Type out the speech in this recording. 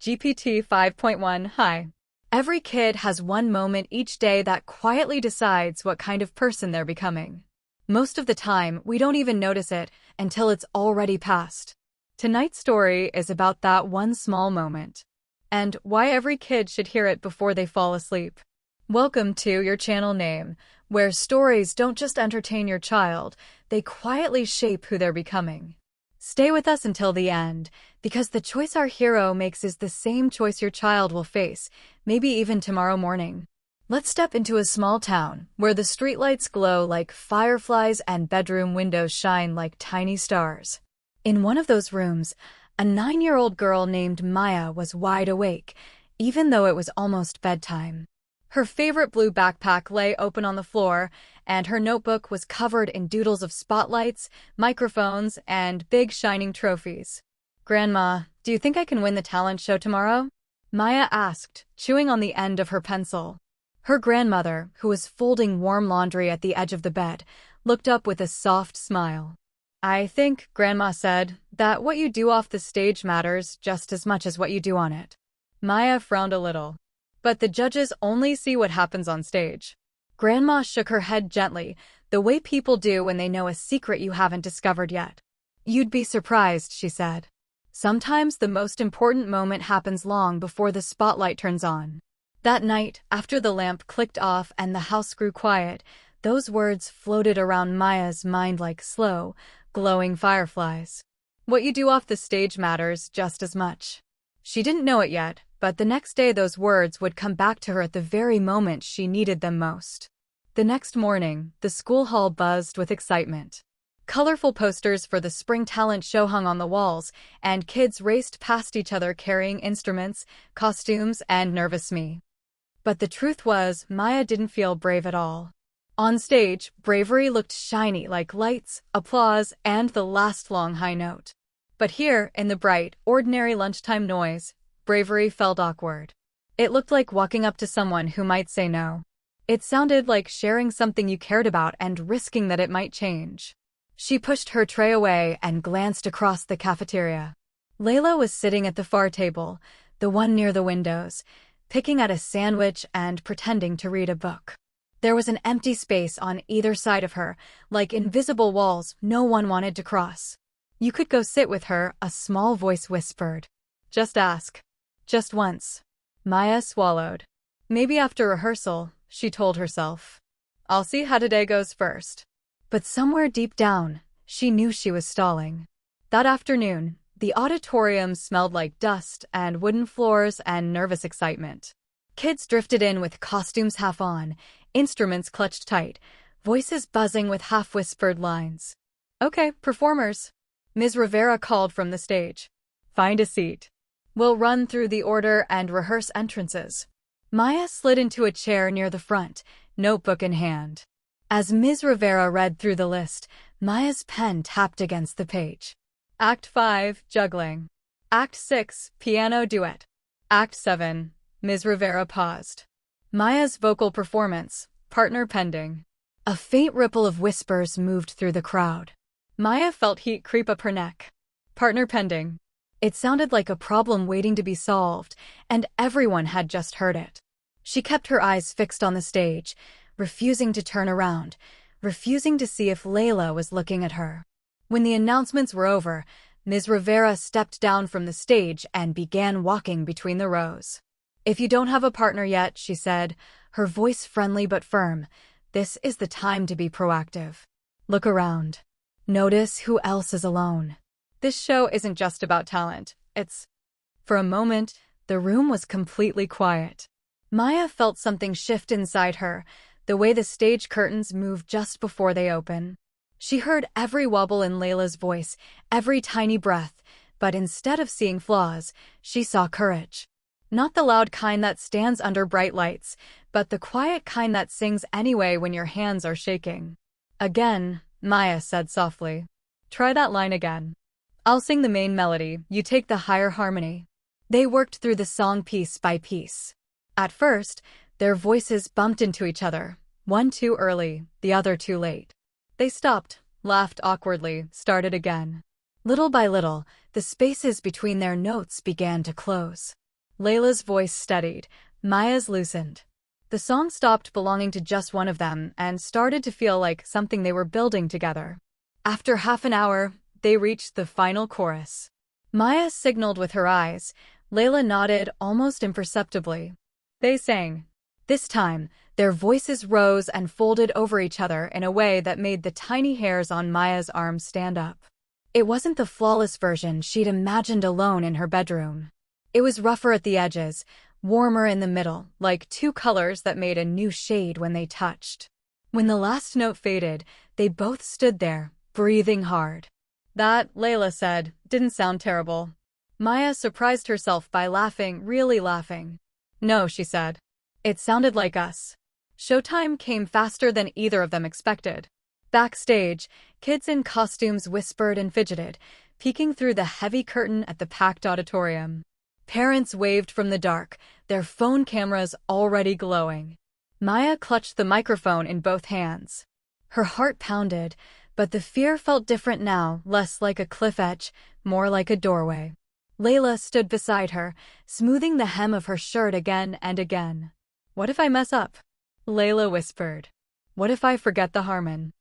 GPT 5.1 Hi. Every kid has one moment each day that quietly decides what kind of person they're becoming. Most of the time, we don't even notice it until it's already passed. Tonight's story is about that one small moment, and why every kid should hear it before they fall asleep. Welcome to your channel name, where stories don't just entertain your child, they quietly shape who they're becoming. Stay with us until the end, because the choice our hero makes is the same choice your child will face, maybe even tomorrow morning. Let's step into a small town, where the streetlights glow like fireflies and bedroom windows shine like tiny stars. In one of those rooms, a 9-year-old girl named Maya was wide awake, even though it was almost bedtime. Her favorite blue backpack lay open on the floor, and her notebook was covered in doodles of spotlights, microphones, and big shining trophies. "Grandma, do you think I can win the talent show tomorrow?" Maya asked, chewing on the end of her pencil. Her grandmother, who was folding warm laundry at the edge of the bed, looked up with a soft smile. "I think," Grandma said, "that what you do off the stage matters just as much as what you do on it." Maya frowned a little. "But the judges only see what happens on stage." Grandma shook her head gently, the way people do when they know a secret you haven't discovered yet. "You'd be surprised," she said. "Sometimes the most important moment happens long before the spotlight turns on." That night, after the lamp clicked off and the house grew quiet, those words floated around Maya's mind like slow, glowing fireflies. What you do off the stage matters just as much. She didn't know it yet, but the next day those words would come back to her at the very moment she needed them most. The next morning, the school hall buzzed with excitement. Colorful posters for the spring talent show hung on the walls, and kids raced past each other carrying instruments, costumes, and nervous me. But the truth was, Maya didn't feel brave at all. On stage, bravery looked shiny like lights, applause, and the last long high note. But here, in the bright, ordinary lunchtime noise, bravery felt awkward. It looked like walking up to someone who might say no. It sounded like sharing something you cared about and risking that it might change. She pushed her tray away and glanced across the cafeteria. Layla was sitting at the far table, the one near the windows, picking at a sandwich and pretending to read a book. There was an empty space on either side of her, like invisible walls no one wanted to cross. "You could go sit with her," a small voice whispered. "Just ask." Just once. Maya swallowed. "Maybe after rehearsal," she told herself. "I'll see how today goes first." But somewhere deep down, she knew she was stalling. That afternoon, the auditorium smelled like dust and wooden floors and nervous excitement. Kids drifted in with costumes half on, instruments clutched tight, voices buzzing with half-whispered lines. "Okay, performers." Ms. Rivera called from the stage. "Find a seat. We'll run through the order and rehearse entrances." Maya slid into a chair near the front, notebook in hand. As Ms. Rivera read through the list, Maya's pen tapped against the page. Act 5, juggling. Act 6, piano duet. Act 7, Ms. Rivera paused. Maya's vocal performance, partner pending. A faint ripple of whispers moved through the crowd. Maya felt heat creep up her neck. Partner pending. It sounded like a problem waiting to be solved, and everyone had just heard it. She kept her eyes fixed on the stage, refusing to turn around, refusing to see if Layla was looking at her. When the announcements were over, Ms. Rivera stepped down from the stage and began walking between the rows. "If you don't have a partner yet," she said, her voice friendly but firm, "this is the time to be proactive. Look around. Notice who else is alone. This show isn't just about talent, it's..." For a moment, the room was completely quiet. Maya felt something shift inside her, the way the stage curtains move just before they open. She heard every wobble in Layla's voice, every tiny breath, but instead of seeing flaws, she saw courage. Not the loud kind that stands under bright lights, but the quiet kind that sings anyway when your hands are shaking. "Again," Maya said softly. "Try that line again. I'll sing the main melody, you take the higher harmony." They worked through the song piece by piece. At first, their voices bumped into each other, one too early, the other too late. They stopped, laughed awkwardly, started again. Little by little, the spaces between their notes began to close. Layla's voice steadied, Maya's loosened. The song stopped belonging to just one of them and started to feel like something they were building together. After half an hour, they reached the final chorus. Maya signaled with her eyes. Layla nodded almost imperceptibly. They sang. This time, their voices rose and folded over each other in a way that made the tiny hairs on Maya's arms stand up. It wasn't the flawless version she'd imagined alone in her bedroom. It was rougher at the edges, warmer in the middle, like two colors that made a new shade when they touched. When the last note faded, they both stood there, breathing hard. That, Layla said, didn't sound terrible. Maya surprised herself by laughing, really laughing. No, she said. It sounded like us. Showtime came faster than either of them expected. Backstage, kids in costumes whispered and fidgeted, peeking through the heavy curtain at the packed auditorium. Parents waved from the dark, their phone cameras already glowing. Maya clutched the microphone in both hands. Her heart pounded, but the fear felt different now, less like a cliff edge, more like a doorway. Layla stood beside her, smoothing the hem of her shirt again and again. What if I mess up? Layla whispered. What if I forget the harmon?